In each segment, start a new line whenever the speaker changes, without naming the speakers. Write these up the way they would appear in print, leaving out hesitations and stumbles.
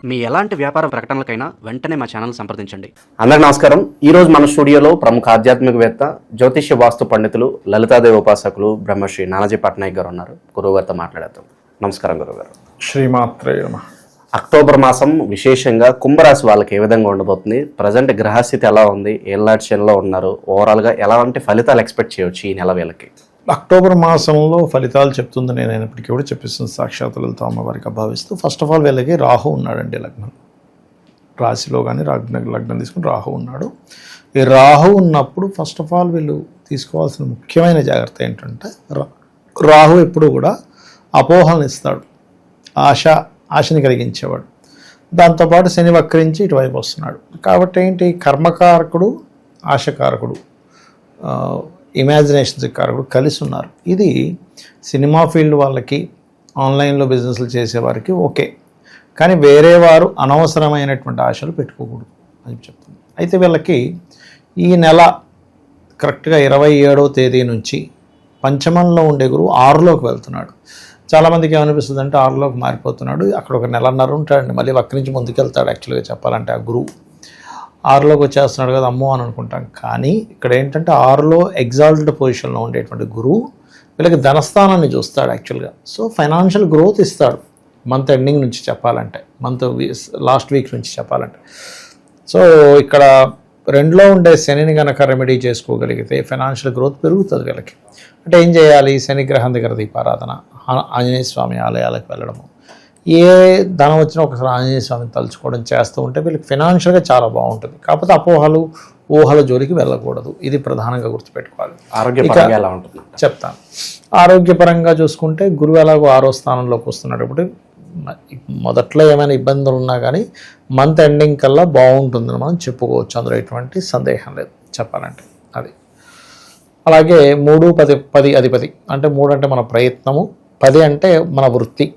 మీ ఎలాంటి వ్యాపార ప్రకటనలకైనా వెంటనే మా ఛానల్ సంప్రదించండి.
అందరికీ నమస్కారం. ఈరోజు మన స్టూడియోలో ప్రముఖ ఆధ్యాత్మికవేత్త, జ్యోతిష్య వాస్తు పండితులు, లలితాదేవి ఉపాసకులు బ్రహ్మశ్రీ నానాజీ పట్నాయక్ గారు ఉన్నారు. గురువుగారితో మాట్లాడతాం. నమస్కారం గురువుగారు.
శ్రీమాత్రే నమః.
అక్టోబర్ మాసం విశేషంగా కుంభరాశి వాళ్ళకి ఏ విధంగా ఉండబోతుంది, ప్రజెంట్ గ్రహస్థితి ఎలా ఉంది, ఏళ్ళనాటి శనిలో ఉన్నారు, ఓవరాల్గా ఎలాంటి ఫలితాలు ఎక్స్పెక్ట్ చేయవచ్చు ఈ నెల వీళ్ళకి?
అక్టోబర్ మాసంలో ఫలితాలు చెప్తుంది నేను అయినప్పటికీ కూడా చెప్పిస్తుంది సాక్షాత్ లలిత అమ్మవారికి భావిస్తూ. ఫస్ట్ ఆఫ్ ఆల్ వీళ్ళకి రాహు ఉన్నాడండి, లగ్నం రాశిలో కానీ లగ్నం తీసుకుని రాహు ఉన్నాడు. ఈ రాహు ఉన్నప్పుడు ఫస్ట్ ఆఫ్ ఆల్ వీళ్ళు తీసుకోవాల్సిన ముఖ్యమైన జాగ్రత్త ఏంటంటే, రాహు ఎప్పుడు కూడా అపోహలను ఇస్తాడు, ఆశని కలిగించేవాడు. దాంతోపాటు శని వక్రించి ఇటువైపు వస్తున్నాడు. కాబట్టి ఏంటి, కర్మకారకుడు, ఆశకారకుడు, ఇమాజినేషన్స్ కారకుడు కలిసి ఉన్నారు. ఇది సినిమా ఫీల్డ్ వాళ్ళకి, ఆన్లైన్లో బిజినెస్లు చేసేవారికి ఓకే, కానీ వేరే వారు అనవసరమైనటువంటి ఆశలు పెట్టుకోకూడదు అని చెప్తాను. అయితే వీళ్ళకి ఈ నెల కరెక్ట్గా 27వ తేదీ నుంచి పంచమంలో ఉండే గురువు 6లోకి వెళ్తున్నాడు. చాలామందికి ఏమనిపిస్తుంది అంటే 6లోకి మారిపోతున్నాడు, అక్కడ ఒక నెలన్నర ఉంటాడండి, మళ్ళీ వక్రించి ముందుకెళ్తాడు. యాక్చువల్గా చెప్పాలంటే ఆ గురువు 6లోకి వచ్చేస్తున్నాడు కదా అమ్మో అని అనుకుంటాం. కానీ ఇక్కడ ఏంటంటే 6లో ఎగ్జాల్టెడ్ పొజిషన్లో ఉండేటువంటి గురువు వీళ్ళకి ధనస్థానాన్ని చూస్తాడు యాక్చువల్గా. సో ఫైనాన్షియల్ గ్రోత్ ఇస్తాడు మంత్ ఎండింగ్ నుంచి చెప్పాలంటే, మంత్ లాస్ట్ వీక్ నుంచి చెప్పాలంటే. సో ఇక్కడ 2లో ఉండే శనిని కనుక రెమెడీ చేసుకోగలిగితే ఫైనాన్షియల్ గ్రోత్ పెరుగుతుంది వీళ్ళకి. అంటే ఏం చేయాలి, శనిగ్రహం దగ్గర దీపారాధన, ఆంజనేయ స్వామి ఆలయాలకు వెళ్ళడము, ఏ ధనం వచ్చినా ఒకసారి ఆంజనేయ స్వామిని తలుచుకోవడం చేస్తూ ఉంటే వీళ్ళకి ఫైనాన్షియల్గా చాలా బాగుంటుంది. కాకపోతే అపోహలు, ఊహల జోలికి వెళ్ళకూడదు, ఇది ప్రధానంగా గుర్తుపెట్టుకోవాలి.
ఆరోగ్యపరంగా ఎలా ఉంటుంది
చెప్తాను. ఆరోగ్యపరంగా చూసుకుంటే గురువు ఎలాగో 6వ స్థానంలోకి వస్తున్నాడు. ఇప్పుడు మొదట్లో ఏమైనా ఇబ్బందులు ఉన్నా కానీ మంత్ ఎండింగ్ కల్లా బాగుంటుందని మనం చెప్పుకోవచ్చు, అందులో ఎటువంటి సందేహం లేదు చెప్పాలంటే. అది అలాగే 3, 10 అధిపతి అంటే 3 అంటే మన ప్రయత్నము, 10 అంటే మన వృత్తి.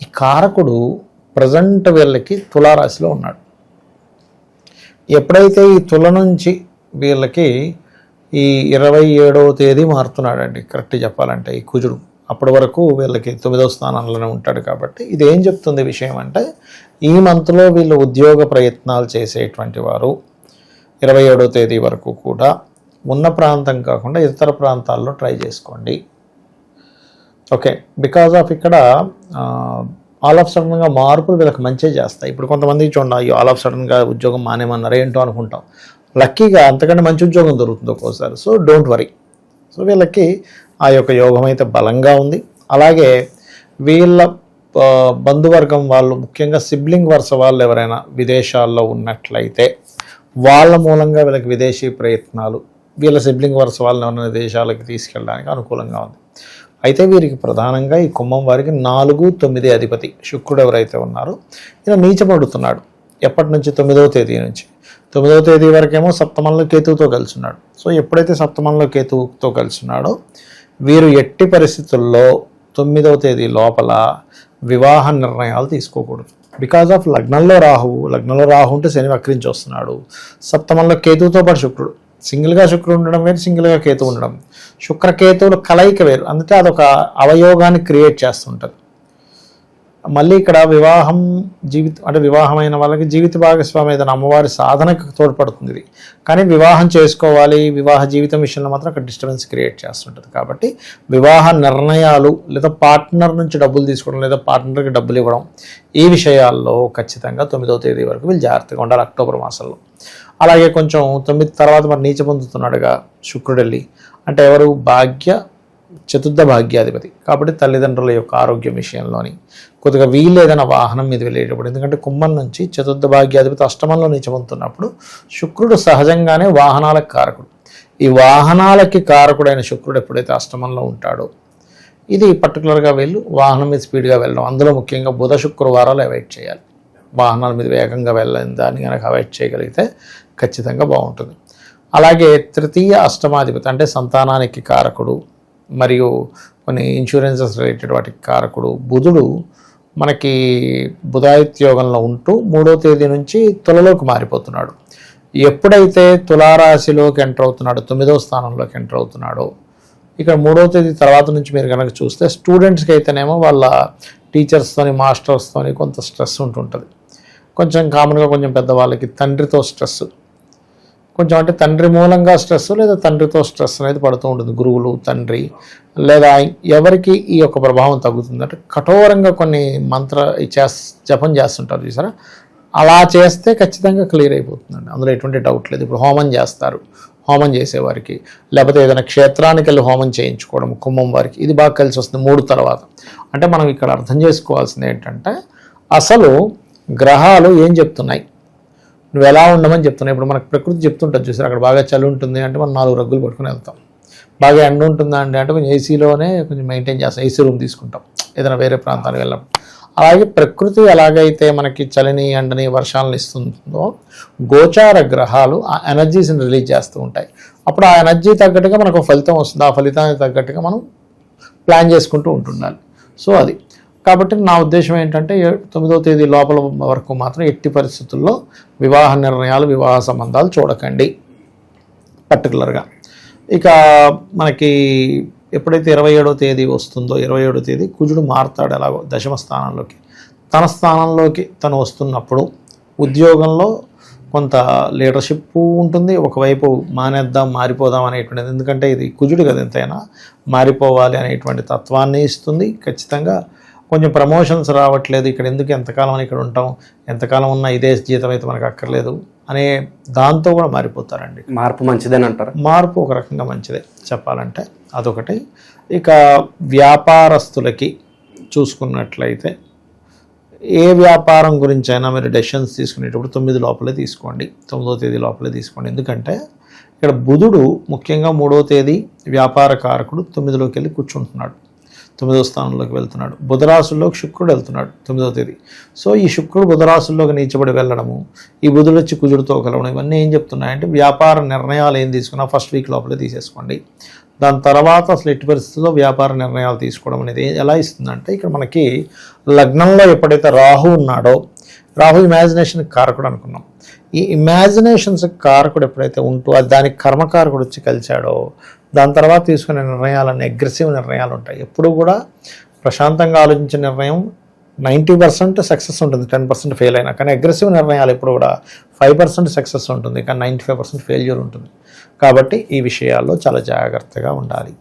ఈ కారకుడు ప్రజెంట్ వీళ్ళకి తులారాశిలో ఉన్నాడు. ఎప్పుడైతే ఈ తుల నుంచి వీళ్ళకి ఈ 27వ తేదీ మారుతున్నాడండి కరెక్ట్ చెప్పాలంటే ఈ కుజుడు. అప్పటి వరకు వీళ్ళకి 9వ స్థానంలోనే ఉంటాడు. కాబట్టి ఇది ఏం చెప్తుంది విషయం అంటే, ఈ మంత్లో వీళ్ళు ఉద్యోగ ప్రయత్నాలు చేసేటువంటి వారు 27వ తేదీ వరకు కూడా ఉన్న ప్రాంతం కాకుండా ఇతర ప్రాంతాల్లో ట్రై చేసుకోండి. ఓకే, బికాజ్ ఆఫ్ ఇక్కడ ఆల్ ఆఫ్ సడన్గా మార్పులు వీళ్ళకి మంచిగా చేస్తాయి. ఇప్పుడు కొంతమందికి చూడండి, ఆల్ ఆఫ్ సడన్గా ఉద్యోగం మానేమన్నారు ఏంటో అనుకుంటాం. లక్కీగా అంతకంటే మంచి ఉద్యోగం దొరుకుతుంది ఒక్కోసారి. So don't worry. సో వీళ్ళకి ఆ యొక్క యోగం అయితే బలంగా ఉంది. అలాగే వీళ్ళ బంధువర్గం వాళ్ళు, ముఖ్యంగా సిబ్లింగ్ వరుస వాళ్ళు ఎవరైనా విదేశాల్లో ఉన్నట్లయితే వాళ్ళ మూలంగా వీళ్ళకి విదేశీ ప్రయత్నాలు, వీళ్ళ సిబ్లింగ్ వరుస వాళ్ళని ఎవరైనా దేశాలకు తీసుకెళ్ళడానికి అనుకూలంగా ఉంది. అయితే వీరికి ప్రధానంగా ఈ కుంభం వారికి 4, 9 అధిపతి శుక్రుడు ఎవరైతే ఉన్నారో ఈయన నీచపడుతున్నాడు. ఎప్పటి నుంచి, 9వ తేదీ నుంచి. 9వ తేదీ వరకేమో సప్తమంలో కేతువుతో కలిసి ఉన్నాడు. సో ఎప్పుడైతే సప్తమంలో కేతువుతో కలిసి ఉన్నాడో వీరు ఎట్టి పరిస్థితుల్లో 9వ తేదీ లోపల వివాహ నిర్ణయాలు తీసుకోకూడదు. బికాజ్ ఆఫ్ లగ్నంలో రాహు ఉంటే శని వక్రించి వస్తున్నాడు. సప్తమంలో కేతువుతో పాటు శుక్రుడు, సింగిల్గా శుక్రుడు ఉండడం వేరు, సింగిల్గా కేతు ఉండడం, శుక్రకేతువుల కలయిక వేరు. అందుకే అదొక అవయోగాన్ని క్రియేట్ చేస్తుంటుంది. మళ్ళీ ఇక్కడ వివాహం అంటే వివాహమైన వాళ్ళకి జీవిత భాగస్వామి ఏదైనా అమ్మవారి సాధనకు తోడ్పడుతుంది ఇది. కానీ వివాహం చేసుకోవాలి, వివాహ జీవితం విషయంలో మాత్రం అక్కడ డిస్టర్బెన్స్ క్రియేట్ చేస్తుంటుంది. కాబట్టి వివాహ నిర్ణయాలు, లేదా పార్ట్నర్ నుంచి డబ్బులు తీసుకోవడం, లేదా పార్ట్నర్కి డబ్బులు ఇవ్వడం, ఈ విషయాల్లో ఖచ్చితంగా 9వ తేదీ వరకు వీళ్ళు జాగ్రత్తగా ఉండాలి అక్టోబర్ మాసంలో. అలాగే కొంచెం 9 తర్వాత మరి నీచ పొందుతున్నాడుగా శుక్రుడు వెళ్ళి, అంటే ఎవరు, చతుర్థ భాగ్యాధిపతి. కాబట్టి తల్లిదండ్రుల యొక్క ఆరోగ్యం విషయంలోని కొద్దిగా వీళ్ళు ఏదైనా వాహనం మీద వెళ్ళేటప్పుడు, ఎందుకంటే కుంభం నుంచి చతుర్థ భాగ్యాధిపతి అష్టమంలో నీచపొందుతున్నప్పుడు శుక్రుడు సహజంగానే వాహనాలకు కారకుడు. ఈ వాహనాలకి కారకుడైన శుక్రుడు ఎప్పుడైతే అష్టమంలో ఉంటాడో, ఇది పర్టికులర్గా వీళ్ళు వాహనం మీద స్పీడ్గా వెళ్ళడం, అందులో ముఖ్యంగా బుధ శుక్రవారాలు అవాయిడ్ చేయాలి. వాహనాల మీద వేగంగా వెళ్ళని దాన్ని కనుక అవాయిడ్ చేయగలిగితే ఖచ్చితంగా బాగుంటుంది. అలాగే తృతీయ అష్టమాధిపతి అంటే సంతానానికి కారకుడు, మరియు కొన్ని ఇన్సూరెన్సెస్ రిలేటెడ్ వాటికి కారకుడు బుధుడు మనకి బుధాదిత్యోగంలో ఉంటూ 3వ తేదీ నుంచి తులలోకి మారిపోతున్నాడు. ఎప్పుడైతే తులారాశిలోకి ఎంటర్ అవుతున్నాడో, 9వ స్థానంలోకి ఎంటర్ అవుతున్నాడో, ఇక్కడ 3వ తేదీ తర్వాత నుంచి మీరు కనుక చూస్తే స్టూడెంట్స్కి అయితేనేమో వాళ్ళ టీచర్స్తోని, మాస్టర్స్తోని కొంత స్ట్రెస్ ఉంటుంటుంది. కొంచెం కామన్గా కొంచెం పెద్దవాళ్ళకి తండ్రితో స్ట్రెస్, కొంచెం అంటే తండ్రి మూలంగా స్ట్రెస్ లేదా తండ్రితో స్ట్రెస్ అనేది పడుతూ ఉంటుంది. గురువులు, తండ్రి లేదా ఎవరికి ఈ యొక్క ప్రభావం తగ్గుతుంది అంటే కఠోరంగా కొన్ని జపం చేస్తుంటారు చూసారా, అలా చేస్తే ఖచ్చితంగా క్లియర్ అయిపోతుందండి. అందులో ఎటువంటి డౌట్ లేదు. ఇప్పుడు హోమం చేస్తారు, హోమం చేసేవారికి, లేకపోతే ఏదైనా క్షేత్రానికి వెళ్ళి హోమం చేయించుకోవడం కుంభం వారికి, ఇది బాగా కలిసి వస్తుంది 3 తర్వాత. అంటే మనం ఇక్కడ అర్థం చేసుకోవాల్సింది ఏంటంటే అసలు గ్రహాలు ఏం చెప్తున్నాయి, నువ్వు ఎలా ఉండమని చెప్తున్నాయి. ఇప్పుడు మనకు ప్రకృతి చెప్తుంటుంది చూసారు, అక్కడ బాగా చలి ఉంటుంది అంటే మనం 4 రగ్గులు పట్టుకుని వెళ్తాం. బాగా ఎండ ఉంటుందా అంటే కొంచెం ఏసీలోనే కొంచెం మెయింటైన్ చేస్తాం, ఏసీ రూమ్ తీసుకుంటాం ఏదైనా వేరే ప్రాంతానికి వెళ్ళినప్పుడు. అలాగే ప్రకృతి ఎలాగైతే మనకి చలిని, ఎండని, వర్షాలను ఇస్తుందో గోచార గ్రహాలు ఆ ఎనర్జీస్ని రిలీజ్ చేస్తూ ఉంటాయి. అప్పుడు ఆ ఎనర్జీ తగ్గట్టుగా మనకు ఫలితం వస్తుంది, ఆ ఫలితానికి తగ్గట్టుగా మనం ప్లాన్ చేసుకుంటూ ఉంటుండాలి. సో అది కాబట్టి నా ఉద్దేశం ఏంటంటే 9వ తేదీ లోపల వరకు మాత్రం ఎట్టి పరిస్థితుల్లో వివాహ నిర్ణయాలు, వివాహ సంబంధాలు చూడకండి పర్టికులర్గా. ఇక మనకి ఎప్పుడైతే 27వ తేదీ వస్తుందో 27వ తేదీ కుజుడు మారుతాడు ఎలాగో దశమ స్థానంలోకి. తన స్థానంలోకి తను వస్తున్నప్పుడు ఉద్యోగంలో కొంత లీడర్షిప్ ఉంటుంది, ఒకవైపు మానేద్దాం, మారిపోదాం అనేటువంటిది, ఎందుకంటే ఇది కుజుడు కదా ఎంతైనా మారిపోవాలి అనేటువంటి తత్వాన్ని ఇస్తుంది. ఖచ్చితంగా కొంచెం ప్రమోషన్స్ రావట్లేదు, ఇక్కడ ఎందుకు ఎంతకాలం అని ఇక్కడ ఉంటాం, ఎంతకాలం ఉన్నా ఇదే జీతం అయితే మనకు అక్కర్లేదు అనే దాంతో కూడా మారిపోతారండి.
మార్పు మంచిదని అంటారు.
మార్పు ఒక రకంగా మంచిదే చెప్పాలంటే, అదొకటి. ఇక వ్యాపారస్తులకి చూసుకున్నట్లయితే ఏ వ్యాపారం గురించి అయినా మీరు డెసిషన్స్ తీసుకునేటప్పుడు 9 లోపలే తీసుకోండి, 9వ తేదీ లోపలే తీసుకోండి. ఎందుకంటే ఇక్కడ బుధుడు ముఖ్యంగా 3వ తేదీ వ్యాపార కారకుడు 9లోకి వెళ్ళి కూర్చుంటున్నాడు, 9వ స్థానంలోకి వెళ్తున్నాడు. బుధరాశుల్లోకి శుక్రుడు వెళ్తున్నాడు 9వ తేదీ. సో ఈ శుక్రుడు బుధరాశుల్లోకి నీచబడి వెళ్ళడము, ఈ బుధుడు వచ్చి కుజుడితో కలవడం, ఇవన్నీ ఏం చెప్తున్నాయంటే వ్యాపార నిర్ణయాలు ఏం తీసుకున్నా ఫస్ట్ వీక్ లోపలే తీసేసుకోండి. దాని తర్వాత అసలు ఎట్టి పరిస్థితుల్లో వ్యాపార నిర్ణయాలు తీసుకోవడం అనేది ఎలా ఇస్తుందంటే, ఇక్కడ మనకి లగ్నంలో ఎప్పుడైతే రాహు ఉన్నాడో, రాహు ఇమాజినేషన్ కారకుడు అనుకున్నాం. ఈ ఇమాజినేషన్స్ కారకుడు ఎప్పుడైతే ఉంటూ అది దానికి కర్మకారకుడు వచ్చి కలిశాడో, దాని తర్వాత తీసుకునే నిర్ణయాలన్నీ అగ్రెసివ్ నిర్ణయాలు ఉంటాయి. ఎప్పుడు కూడా ప్రశాంతంగా ఆలోచించే నిర్ణయం 90% సక్సెస్ ఉంటుంది, 10% ఫెయిల్ అయినా. కానీ అగ్రెసివ్ నిర్ణయాలు ఎప్పుడు కూడా 5% సక్సెస్ ఉంటుంది, కానీ 95% ఫెయిల్యూర్ ఉంటుంది. కాబట్టి ఈ విషయాల్లో చాలా జాగ్రత్తగా ఉండాలి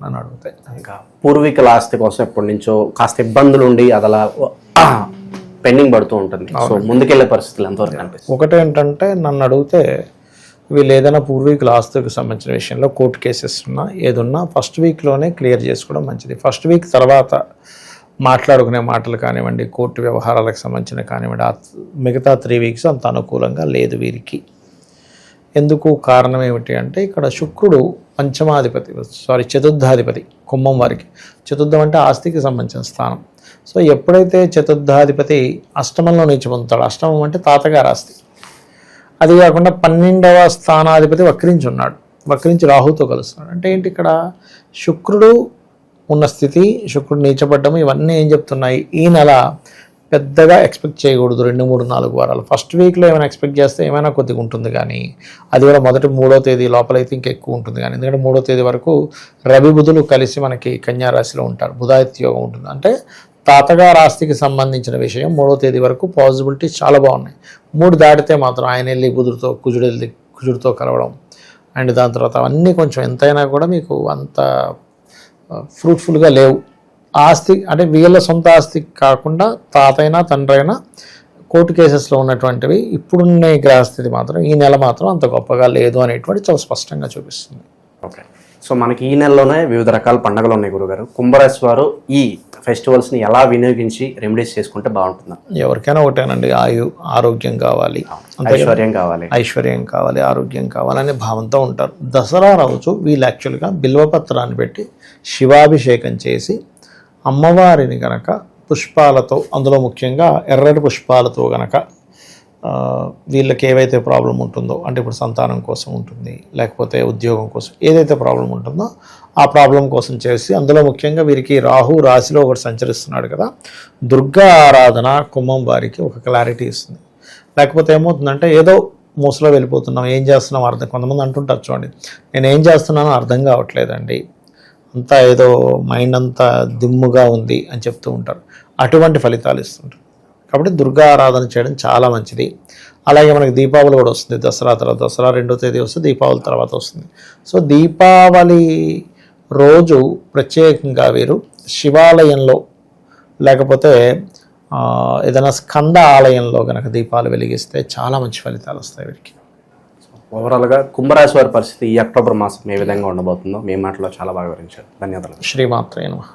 నన్ను అడిగితే.
ఇంకా పూర్వీకుల ఆస్తి కోసం ఎప్పటి నుంచో కాస్త ఇబ్బందులు ఉండి అది అలా పెండింగ్ పడుతూ ఉంటుంది. సో ముందుకెళ్లే పరిస్థితులు ఎంతవరకు అనిపిస్తుంది?
ఒకటి ఏంటంటే నన్ను అడిగితే వీళ్ళు ఏదైనా పూర్వీకుల ఆస్తులకు సంబంధించిన విషయంలో కోర్టు కేసెస్ ఉన్నా ఏదున్నా ఫస్ట్ వీక్లోనే క్లియర్ చేసుకోవడం మంచిది. ఫస్ట్ వీక్ తర్వాత మాట్లాడుకునే మాటలు కానివ్వండి, కోర్టు వ్యవహారాలకు సంబంధించిన కానివ్వండి, మిగతా 3 వీక్స్ అంత అనుకూలంగా లేదు వీరికి. ఎందుకు కారణం ఏమిటి అంటే ఇక్కడ శుక్రుడు చతుర్థాధిపతి కుంభం వారికి. చతుర్థం అంటే ఆస్తికి సంబంధించిన స్థానం. సో ఎప్పుడైతే చతుర్థాధిపతి అష్టమంలో నీచి పొందుతాడు, అష్టమం అంటే తాతగారి ఆస్తి, అది కాకుండా 12వ స్థానాధిపతి వక్రించి రాహుతో కలుస్తున్నాడు. అంటే ఏంటి, ఇక్కడ శుక్రుడు ఉన్న స్థితి, శుక్రుడు నీచపడ్డము, ఇవన్నీ ఏం చెప్తున్నాయి, ఈ నెల పెద్దగా ఎక్స్పెక్ట్ చేయకూడదు. 2, 3, 4 వారాలు. ఫస్ట్ వీక్లో ఏమైనా ఎక్స్పెక్ట్ చేస్తే ఏమైనా కొద్దిగా ఉంటుంది, కానీ అది కూడా మొదటి 3వ తేదీ లోపలైతే ఇంకా ఎక్కువ ఉంటుంది. కానీ ఎందుకంటే 3వ తేదీ వరకు రవి బుధులు కలిసి మనకి కన్యా రాశిలో ఉంటారు, బుధాదిత్య యోగం ఉంటుంది. అంటే తాతగారి ఆస్తికి సంబంధించిన విషయం 3వ తేదీ వరకు పాజిబిలిటీస్ చాలా బాగున్నాయి. 3 దాటితే మాత్రం ఆయన వెళ్ళి కుజుడితో కలవడం అండ్ దాని తర్వాత అవన్నీ కొంచెం ఎంతైనా కూడా మీకు అంత ఫ్రూట్ఫుల్గా లేవు. ఆస్తి అంటే వీళ్ళ సొంత ఆస్తి కాకుండా తాతైనా తండ్రైనా కోర్టు కేసెస్లో ఉన్నటువంటివి ఇప్పుడున్న గ్రహస్థితి మాత్రం ఈ నెల మాత్రం అంత గొప్పగా లేదు అనేటువంటి చాలా స్పష్టంగా చూపిస్తుంది.
ఓకే, సో మనకి ఈ నెలలోనే వివిధ రకాల పండుగలు ఉన్నాయి గురుగారు. కుంభరాశి వారు ఈ ఫెస్టివల్స్ని ఎలా వినియోగించి రెమెడీస్ చేసుకుంటే బాగుంటుందా?
ఎవరికైనా ఒకటేనండి, ఆరోగ్యం కావాలి, ఐశ్వర్యం కావాలి, ఆరోగ్యం కావాలనే భావంతో ఉంటారు. దసరా రోజు వీళ్ళు యాక్చువల్గా బిల్వపత్రాన్ని పెట్టి శివాభిషేకం చేసి అమ్మవారిని గనక పుష్పాలతో, అందులో ముఖ్యంగా ఎర్రటి పుష్పాలతో గనక వీళ్ళకి ఏవైతే ప్రాబ్లం ఉంటుందో, అంటే ఇప్పుడు సంతానం కోసం ఉంటుంది, లేకపోతే ఉద్యోగం కోసం ఏదైతే ప్రాబ్లం ఉంటుందో ఆ ప్రాబ్లం కోసం చేసి, అందులో ముఖ్యంగా వీరికి రాహు రాశిలో ఒకటి సంచరిస్తున్నాడు కదా, దుర్గా ఆరాధన కుంభం వారికి ఒక క్లారిటీ ఇస్తుంది. లేకపోతే ఏమవుతుందంటే ఏదో మూసలో వెళ్ళిపోతున్నాం, ఏం చేస్తున్నాం అర్థం, కొంతమంది అంటుంటారు చూడండి, నేను ఏం చేస్తున్నానో అర్థం కావట్లేదండి, అంతా ఏదో మైండ్ అంతా దిమ్ముగా ఉంది అని చెప్తూ ఉంటారు. అటువంటి ఫలితాలు ఇస్తుంటారు. కాబట్టి దుర్గా ఆరాధన చేయడం చాలా మంచిది. అలాగే మనకి దీపావళి కూడా వస్తుంది, దసరా తర్వాత. దసరా 2వ తేదీ వస్తుంది, దీపావళి తర్వాత వస్తుంది. సో దీపావళి రోజు ప్రత్యేకంగా వీరు శివాలయంలో లేకపోతే ఏదైనా స్కంద ఆలయంలో కనుక దీపాలు వెలిగిస్తే చాలా మంచి ఫలితాలు వస్తాయి వీరికి.
ఓవరాల్గా కుంభరాశి వారి పరిస్థితి ఈ అక్టోబర్ మాసం ఏ విధంగా ఉండబోతుందో మీ మాటలో చాలా బాగా వివరించారు. ధన్యవాదాలు.
శ్రీమాత్రే నమః.